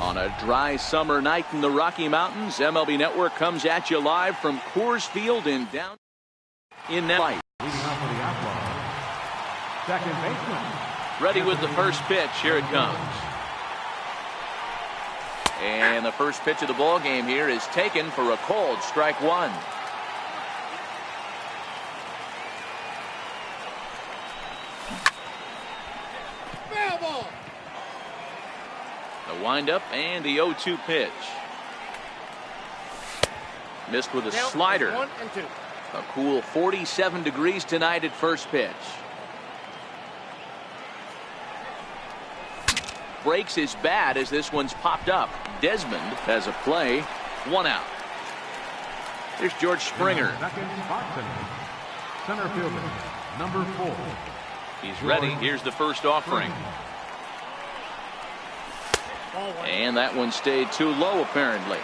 On a dry summer night in the Rocky Mountains, MLB Network comes at you live from Coors Field in down in that light. Second baseman. Ready with the first pitch. Here it comes. And the first pitch of the ball game here is taken for a called strike one. The windup and the 0-2 pitch. Missed with a slider. A cool 47 degrees tonight at first pitch. Breaks his bat as this one's popped up. Desmond has a play. One out. There's George Springer. Center fielder, number 4. He's ready. Here's the first offering. And that one stayed too low, apparently.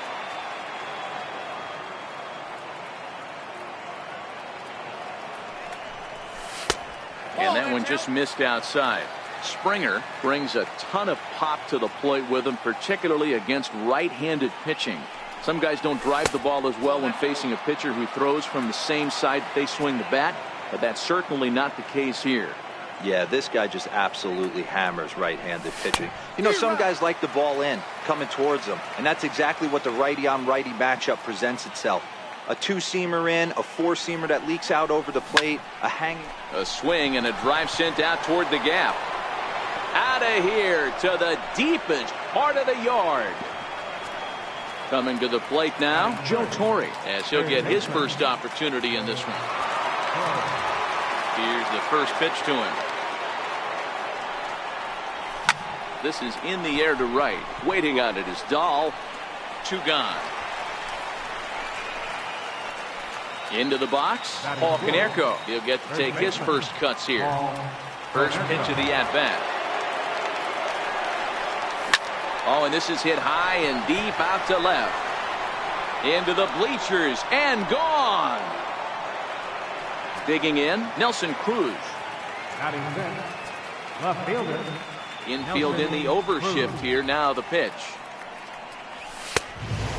And that one just missed outside. Springer brings a ton of pop to the plate with him, particularly against right-handed pitching. Some guys don't drive the ball as well when facing a pitcher who throws from the same side they swing the bat, but that's certainly not the case here. Yeah, this guy just absolutely hammers right-handed pitching. You know, some guys like the ball in, coming towards them, and that's exactly what the righty-on-righty matchup presents itself. A two-seamer in, a four-seamer that leaks out over the plate, a hanging. A swing and a drive sent out toward the gap. Out of here to the deepest part of the yard. Coming to the plate now, Joe Torre, as he'll get his first opportunity in this one. Here's the first pitch to him. This is in the air to right. Waiting on it is Dahl. 2 gone. Into the box, Paul Konerko. He'll get to take his first cuts here. First pitch of the at-bat. Oh, and this is hit high and deep out to left. Into the bleachers and gone. Digging in, Nelson Cruz. Left fielder. Infield in the overshift here. Now the pitch.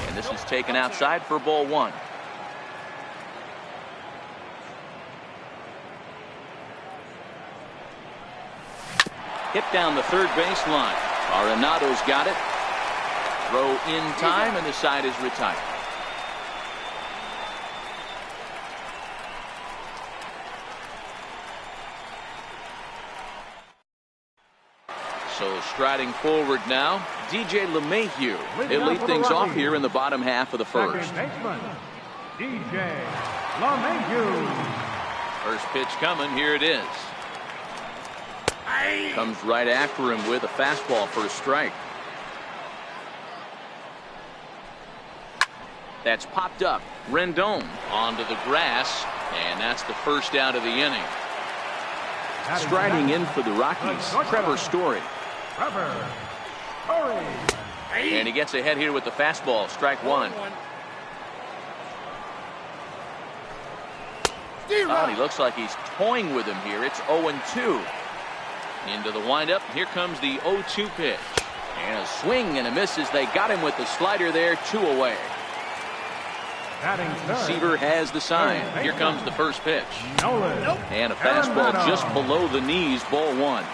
And this is taken outside for ball 1. Hit down the third baseline. Arenado's got it. Throw in time, and the side is retired. So striding forward now, DJ LeMahieu. He'll lead things off here in the bottom half of the first. DJ LeMahieu. First pitch coming. Here it is. Comes right after him with a fastball for a strike. That's popped up. Rendon onto the grass, and that's the first out of the inning. Striding in for the Rockies, Trevor Story. And he gets ahead here with the fastball. Strike 1. Oh, he looks like he's toying with him here. It's 0-2. Into the windup. Here comes the 0-2 pitch. And a swing and a miss as they got him with the slider there. 2 away. Seaver has the sign. Here comes the first pitch. And a fastball just below the knees. Ball 1.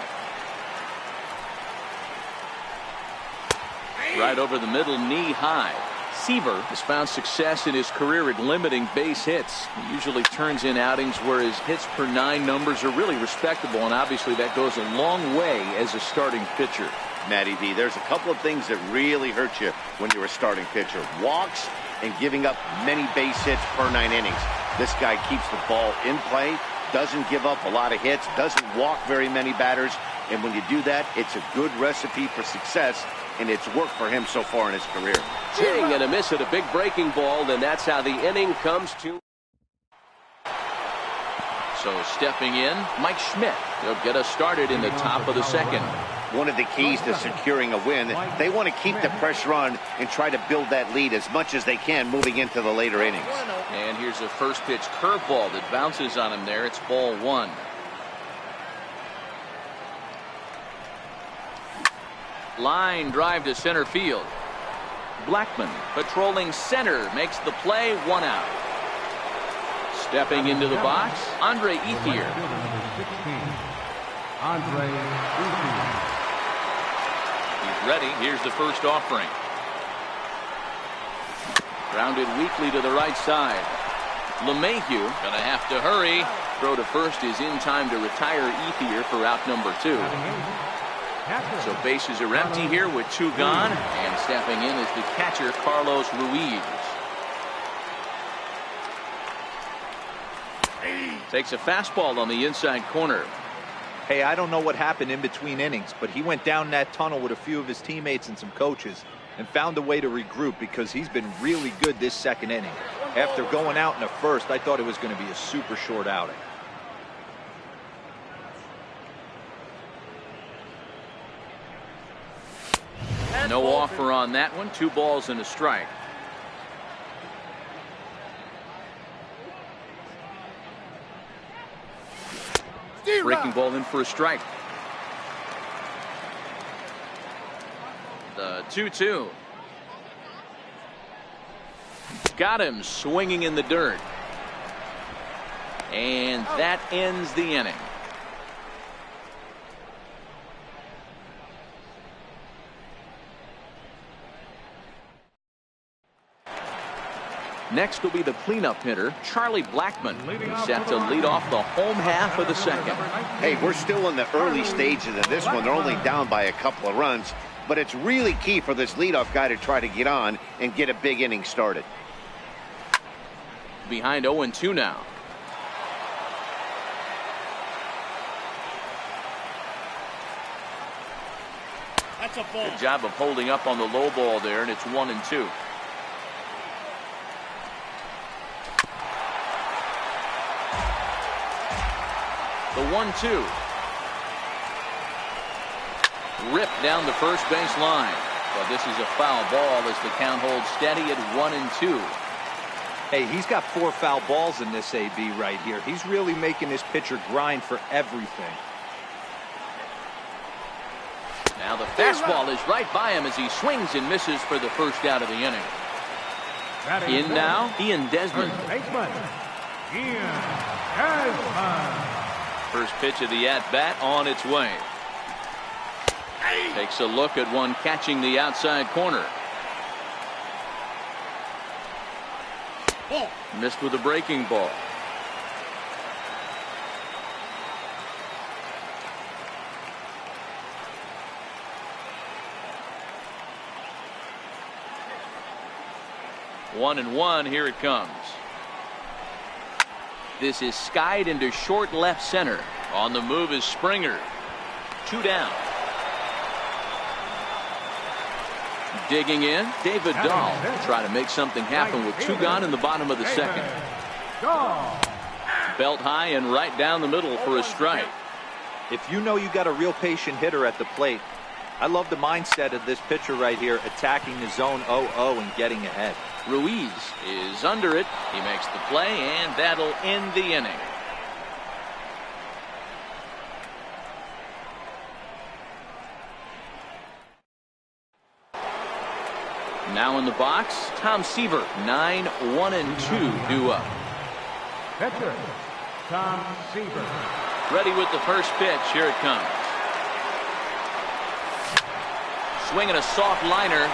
Right over the middle, knee high. Seaver has found success in his career at limiting base hits. He usually turns in outings where his hits per 9 numbers are really respectable, and obviously that goes a long way as a starting pitcher. Matty V, there's a couple of things that really hurt you when you're a starting pitcher. Walks and giving up many base hits per 9 innings. This guy keeps the ball in play, doesn't give up a lot of hits, doesn't walk very many batters, and when you do that, it's a good recipe for success, and it's worked for him so far in his career. Swing and a miss at a big breaking ball, and that's how the inning comes to. So stepping in, Mike Schmidt. He'll get us started in the top of the second. One of the keys to securing a win, they want to keep the pressure on and try to build that lead as much as they can moving into the later innings. And here's a first pitch curveball that bounces on him there. It's ball 1. Line drive to center field. Blackman patrolling center makes the play. 1 out. Stepping into the box, Andre Ethier. Andre Ethier. He's ready. Here's the first offering. Grounded weakly to the right side. LeMahieu gonna have to hurry. Throw to first is in time to retire Ethier for out number 2. So bases are empty here with 2 gone, and stepping in is the catcher Carlos Ruiz. Takes a fastball on the inside corner. Hey, I don't know what happened in between innings, but he went down that tunnel with a few of his teammates and some coaches and found a way to regroup because he's been really good this second inning. After going out in the first, I thought it was going to be a super short outing. No offer on that one. 2 balls and a strike. Breaking ball in for a strike. The 2-2. Got him swinging in the dirt. And that ends the inning. Next will be the cleanup hitter, Charlie Blackman. He's set to lead off the home half of the second. Hey, we're still in the early stages of this one. They're only down by a couple of runs, but it's really key for this leadoff guy to try to get on and get a big inning started. Behind 0-2 now. That's a ball. Good job of holding up on the low ball there, and it's 1-2. The 1-2. Ripped down the first base line. But this is a foul ball as the count holds steady at 1-2. Hey, he's got 4 foul balls in this AB right here. He's really making this pitcher grind for everything. Now the fastball is right by him as he swings and misses for the first out of the inning. In now, Ian Desmond. Ian Desmond. First pitch of the at-bat on its way. Takes a look at one catching the outside corner. Missed with a breaking ball. One and one. Here it comes. This is skied into short left center. On the move is Springer. 2 down. Digging in, David Dahl. Try to make something happen with 2 gone in the bottom of the second. Belt high and right down the middle for a strike. If you know you got a real patient hitter at the plate, I love the mindset of this pitcher right here, attacking the zone 0-0 and getting ahead. Ruiz is under it. He makes the play, and that'll end the inning. Now in the box, Tom Seaver. 9-1-2 due up. Pitcher, Tom Seaver. Ready with the first pitch. Here it comes. Swinging a soft liner.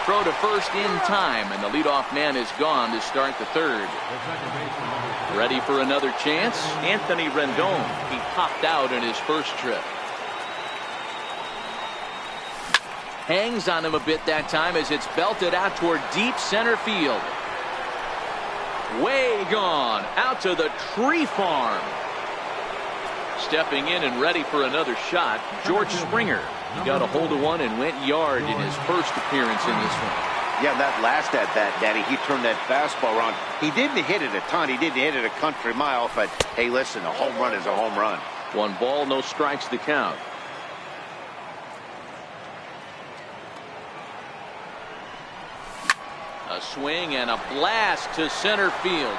Throw to first in time, and the leadoff man is gone to start the third. Ready for another chance? Anthony Rendon. He popped out in his first trip. Hangs on him a bit that time as it's belted out toward deep center field. Way gone. Out to the tree farm. Stepping in and ready for another shot, George Springer. He got a hold of one and went yard in his first appearance in this one. Yeah, that last at-bat, Daddy, he turned that fastball around. He didn't hit it a ton. He didn't hit it a country mile, but, hey, listen, a home run is a home run. 1 ball, no strikes to count. A swing and a blast to center field.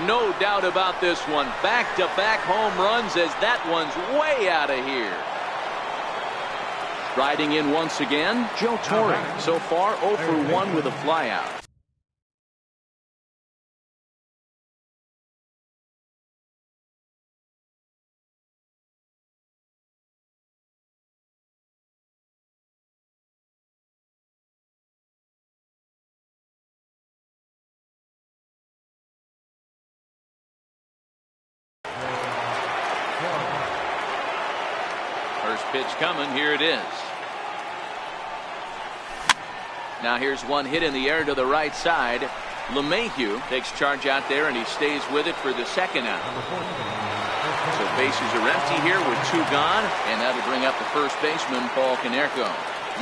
No doubt about this one. Back-to-back home runs as that one's way out of here. Riding in once again, Joe Torre. So far, 0 for 1 with a flyout. First pitch coming. Here it is. Now here's one hit in the air to the right side. LeMahieu takes charge out there, and he stays with it for the second out. So bases are empty here with 2 gone, and that'll bring up the first baseman, Paul Konerko.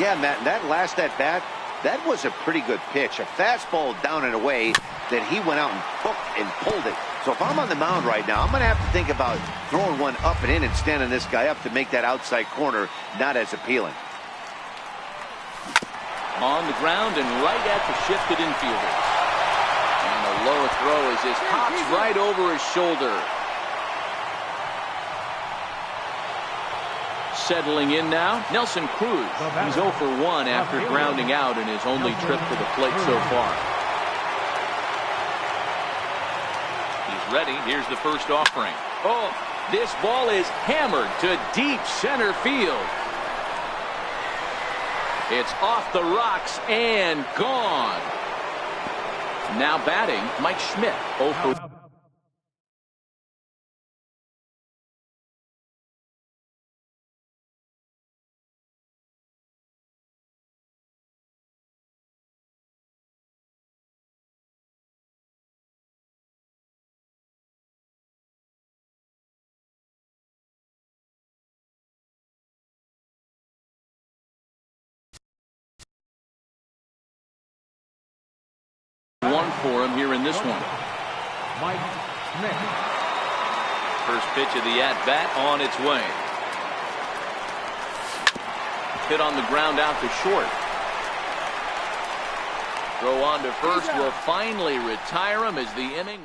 Yeah, Matt, that last at bat, that was a pretty good pitch. A fastball down and away that he went out and hooked and pulled it. So if I'm on the mound right now, I'm going to have to think about throwing one up and in and standing this guy up to make that outside corner not as appealing. On the ground and right at the shifted infielders. And a low throw as this pops right over his shoulder. Settling in now, Nelson Cruz. He's 0 for 1 after grounding out in his only trip to the plate so far. He's ready. Here's the first offering. Oh, this ball is hammered to deep center field. It's off the rocks and gone. Now batting, Mike Schmidt. 0 for one for him here in this one. Mike Schmidt. First pitch of the at-bat on its way. Hit on the ground out to short. Throw on to first will finally retire him as the inning.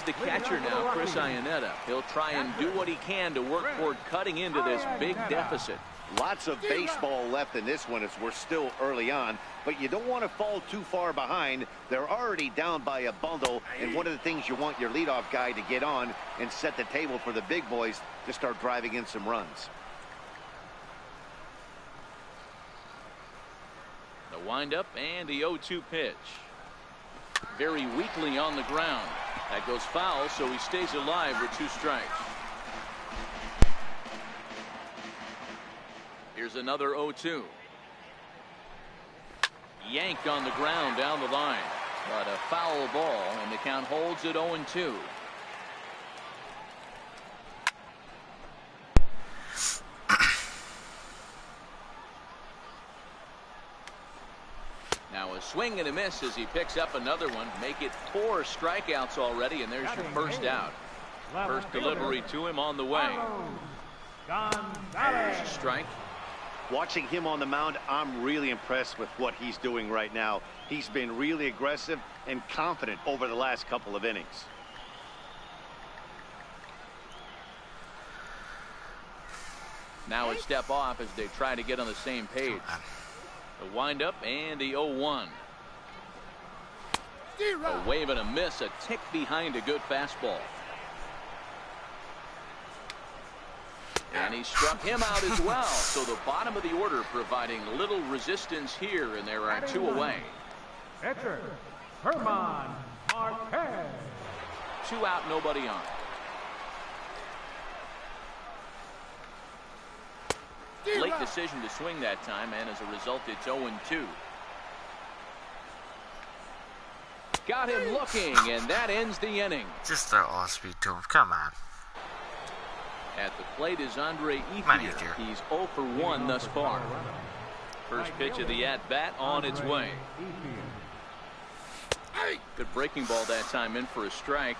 The catcher now, Chris Iannetta. He'll try and do what he can to work toward cutting into this big deficit. Lots of baseball left in this one as we're still early on, but you don't want to fall too far behind. They're already down by a bundle, and one of the things you want your leadoff guy to get on and set the table for the big boys to start driving in some runs. The windup and the 0-2 pitch. Very weakly on the ground. That goes foul, so he stays alive with 2 strikes. Here's another 0-2. Yanked on the ground down the line. But a foul ball, and the count holds at 0-2. Now a swing and a miss as he picks up another one. Make it 4 strikeouts already, and there's your first out. First delivery to him on the way. There's a strike. Watching him on the mound, I'm really impressed with what he's doing right now. He's been really aggressive and confident over the last couple of innings. Now a step off as they try to get on the same page. The windup and the 0-1. A wave and a miss, a tick behind a good fastball. And he struck him out as well. So the bottom of the order providing little resistance here, and there are 2 away. Pitcher, Herman Marquez. 2 out, nobody on. Late decision to swing that time, and as a result, it's 0-2. Got him looking, and that ends the inning. Just throw all speed to him. Come on. At the plate is Andre on, Ethier. Ethier. He's 0 for 1 thus far. First pitch of the at-bat on its way. Good breaking ball that time, in for a strike.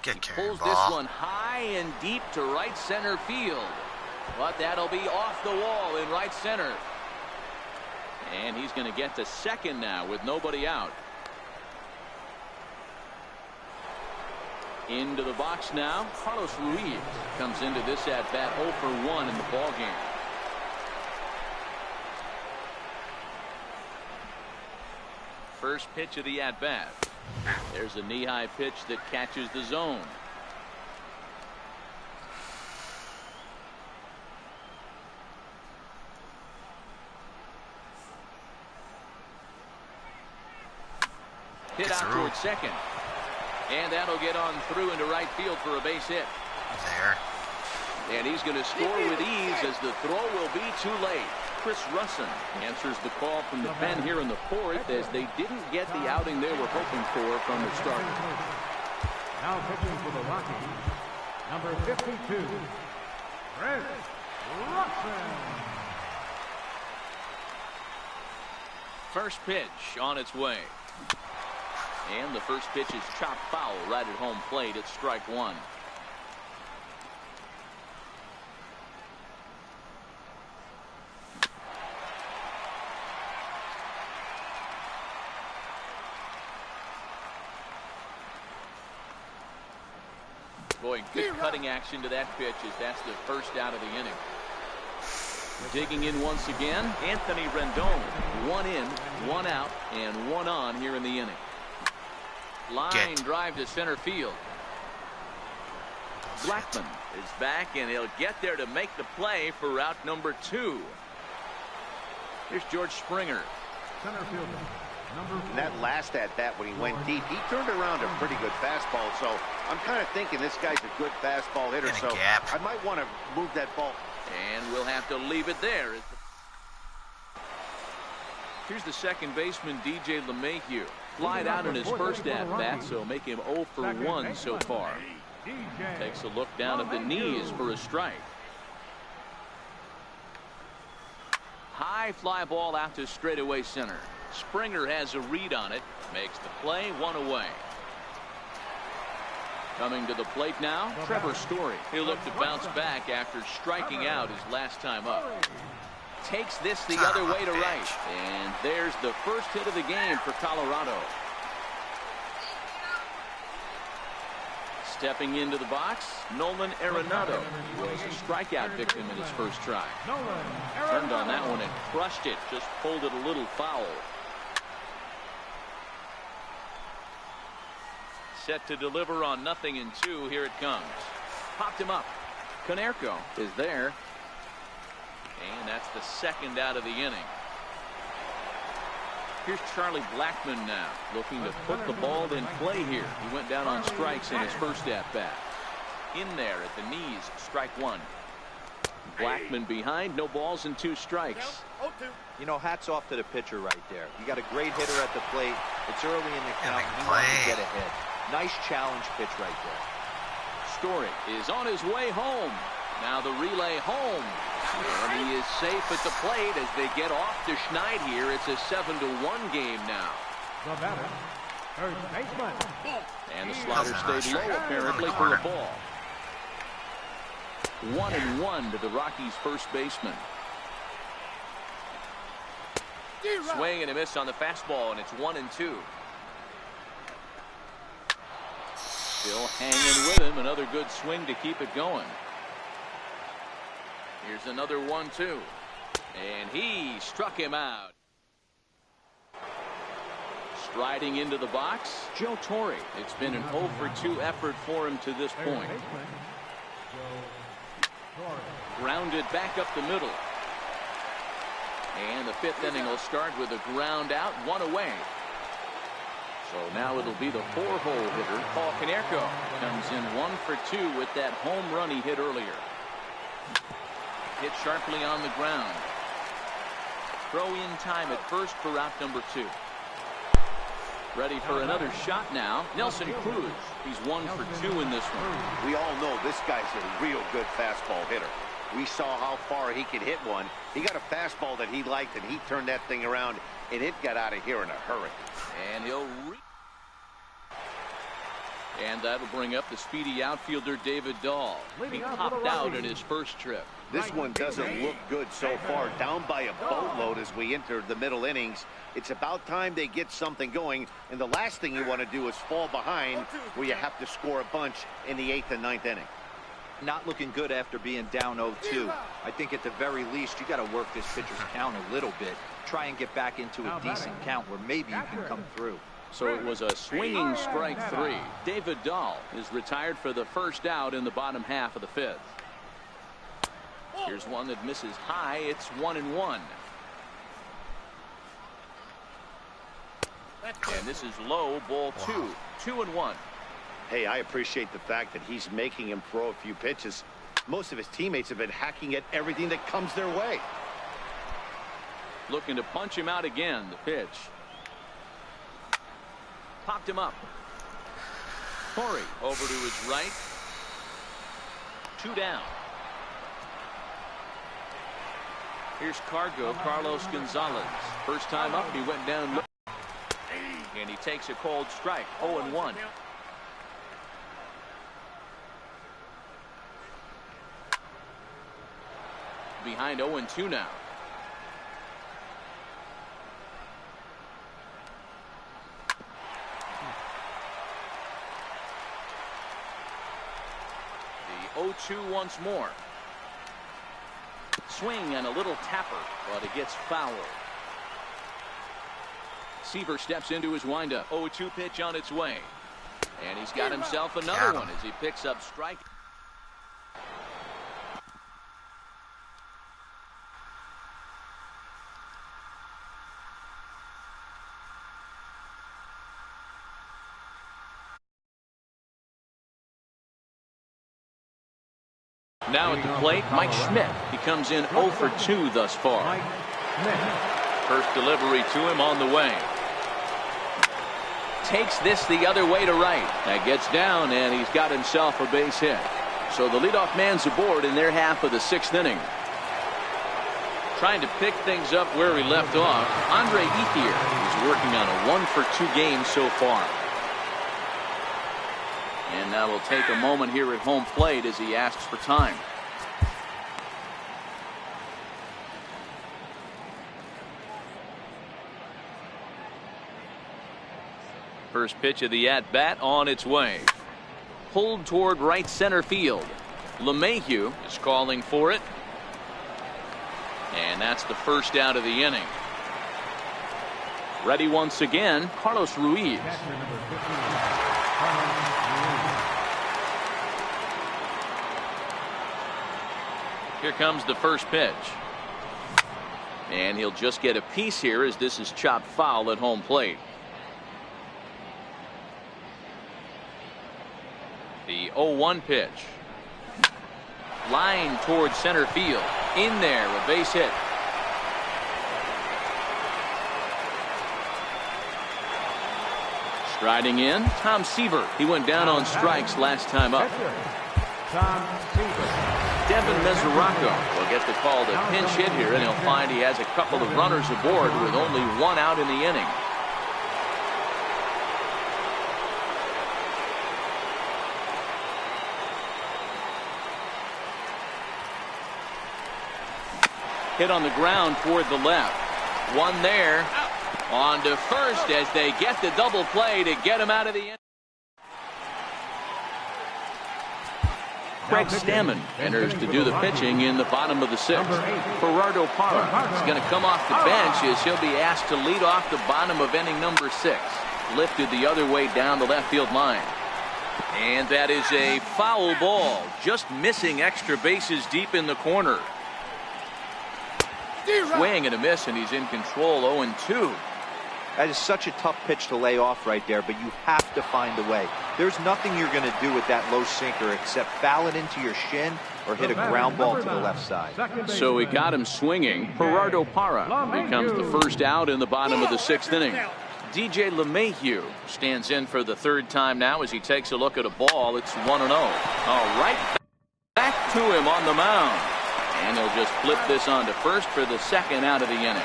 Get carried, Pulls ball. this one high and deep to right center field. But that'll be off the wall in right center. And he's going to get to second now with nobody out. Into the box now. Carlos Ruiz comes into this at bat 0 for 1 in the ball game. First pitch of the at bat. There's a knee-high pitch that catches the zone. Hit out towards second. And that'll get on through into right field for a base hit. There. And he's going to score with ease as the throw will be too late. Chris Russin answers the call from the pen here in the fourth as they didn't get the outing they were hoping for from the start. Now pitching for the Rockies, number 52, Chris Russin. First pitch on its way. And the first pitch is chopped foul right at home plate. It's strike one. Boy, good cutting action to that pitch as that's the first out of the inning. Digging in once again, Anthony Rendon. 1 in, 1 out, and 1 on here in the inning. Line drive to center field. Blackman is back, and he'll get there to make the play for route number 2. Here's George Springer. Center fielder, number 4. And that last at bat when he went deep, he turned around a pretty good fastball. So I'm kind of thinking this guy's a good fastball hitter. So I might want to move that ball. And we'll have to leave it there. Here's the second baseman, DJ LeMahieu. Flied out in his first at-bat, so make him 0 for 1 so far. Takes a look down at the knees for a strike. High fly ball out to straightaway center. Springer has a read on it. Makes the play, 1 away. Coming to the plate now, Trevor Story. He'll look to bounce back after striking out his last time up. Takes this the other way to right. And there's the first hit of the game for Colorado. Stepping into the box, Nolan Arenado. He was a strikeout victim in his first try. Turned on that one and crushed it. Just pulled it a little foul. Set to deliver on 0-2. Here it comes. Popped him up. Konerko is there. And that's the second out of the inning. Here's Charlie Blackman now, looking to put the ball in play here. He went down on strikes in his first at-bat. In there at the knees, strike one. Blackman behind, no balls and 2 strikes. You know, hats off to the pitcher right there. You got a great hitter at the plate. It's early in the count. He wants to get ahead. Nice challenge pitch right there. Story is on his way home. Now the relay home. And he is safe at the plate as they get off to Schneid here. It's a 7-1 game now. The batter, third baseman. And the slider stayed low apparently for a ball. 1-1 to the Rockies' first baseman. Swing and a miss on the fastball, and it's 1-2. Still hanging with him. Another good swing to keep it going. Here's another 1-2. And he struck him out. Striding into the box, Joe Torre. It's been an 0 for 2 effort for him to this point. Grounded back up the middle. And the 5th inning will start with a ground out, 1 away. So now it'll be the 4-hole hitter, Paul Konerko. Comes in 1 for 2 with that home run he hit earlier. Hit sharply on the ground. Throw in time at first for route number 2. Ready for another shot now. Nelson Cruz. He's 1 for 2 in this one. We all know this guy's a real good fastball hitter. We saw how far he could hit one. He got a fastball that he liked, and he turned that thing around, and it got out of here in a hurry. And and that'll bring up the speedy outfielder David Dahl. He popped out in his first trip. This one doesn't look good so far. Down by a boatload as we enter the middle innings. It's about time they get something going, and the last thing you want to do is fall behind where you have to score a bunch in the 8th and 9th inning. Not looking good after being down 0-2. I think at the very least you got to work this pitcher's count a little bit. Try and get back into a decent count where maybe you can come through. So it was a swinging strike 3. David Dahl is retired for the first out in the bottom half of the 5th. Here's one that misses high. It's 1-1. And this is low, ball 2. 2-1. Hey, I appreciate the fact that he's making him throw a few pitches. Most of his teammates have been hacking at everything that comes their way. Looking to punch him out again. The pitch. Popped him up. Torrey over to his right. 2 down. Here's Carlos Gonzalez. First time up, he went down low. And he takes a cold strike. 0-1. Behind 0-2 now. The 0-2 once more. Swing and a little tapper, but it gets fouled. Seaver steps into his windup. 0-2 pitch on its way. And he's got himself another one as he picks up strike. Now at the plate, Mike Schmidt. He comes in 0 for 2 thus far. First delivery to him on the way. Takes this the other way to right. That gets down, and he's got himself a base hit. So the leadoff man's aboard in their half of the 6th inning. Trying to pick things up where he left off. Andre Ethier is working on a 1 for 2 game so far. And that will take a moment here at home plate as he asks for time. First pitch of the at-bat on its way. Pulled toward right center field. LeMahieu is calling for it. And that's the first out of the inning. Ready once again, Carlos Ruiz. Here comes the first pitch. And he'll just get a piece here as this is chopped foul at home plate. The 0-1 pitch. Line towards center field. In there, a base hit. Striding in, Tom Seaver. He went down on strikes last time up. Tom Seaver. Devin Mesoraco will get the call to pinch hit here, and he'll find he has a couple of runners aboard with only 1 out in the inning. Hit on the ground toward the left. One there. On to first as they get the double play to get him out of the inning. Craig Stammen enters to do the pitching in the bottom of the 6th. Gerardo Parra is going to come off the bench as he'll be asked to lead off the bottom of inning number 6. Lifted the other way down the left field line. And that is a foul ball. Just missing extra bases deep in the corner. Swing and a miss, and he's in control. 0-2. That is such a tough pitch to lay off right there, but you have to find a way. There's nothing you're going to do with that low sinker except foul it into your shin or hit a ground ball to the left side. So he got him swinging. Gerardo Parra becomes the first out in the bottom of the 6th inning. DJ LeMahieu stands in for the third time now as he takes a look at a ball. It's 1-0. All right, back to him on the mound. And he'll just flip this on to first for the second out of the inning.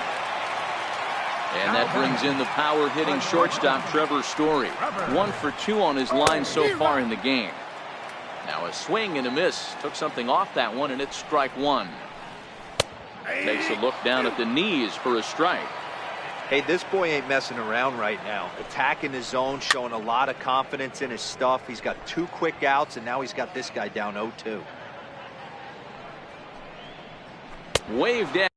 And that brings in the power-hitting shortstop Trevor Story. 1 for 2 on his line so far in the game. Now a swing and a miss. Took something off that one, and it's strike one. Takes a look down at the knees for a strike. Hey, this boy ain't messing around right now. Attacking his zone, showing a lot of confidence in his stuff. He's got 2 quick outs, and now he's got this guy down 0-2. Waved at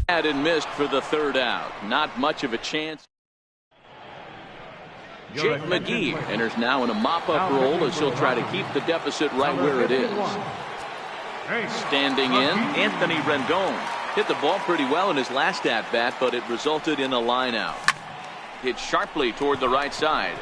and missed for the third out. Not much of a chance. Jake McGee enters now in a mop-up role as he'll try to keep the deficit right where it is. Standing in, Anthony Rendon hit the ball pretty well in his last at-bat, but it resulted in a line out. Hit sharply toward the right side.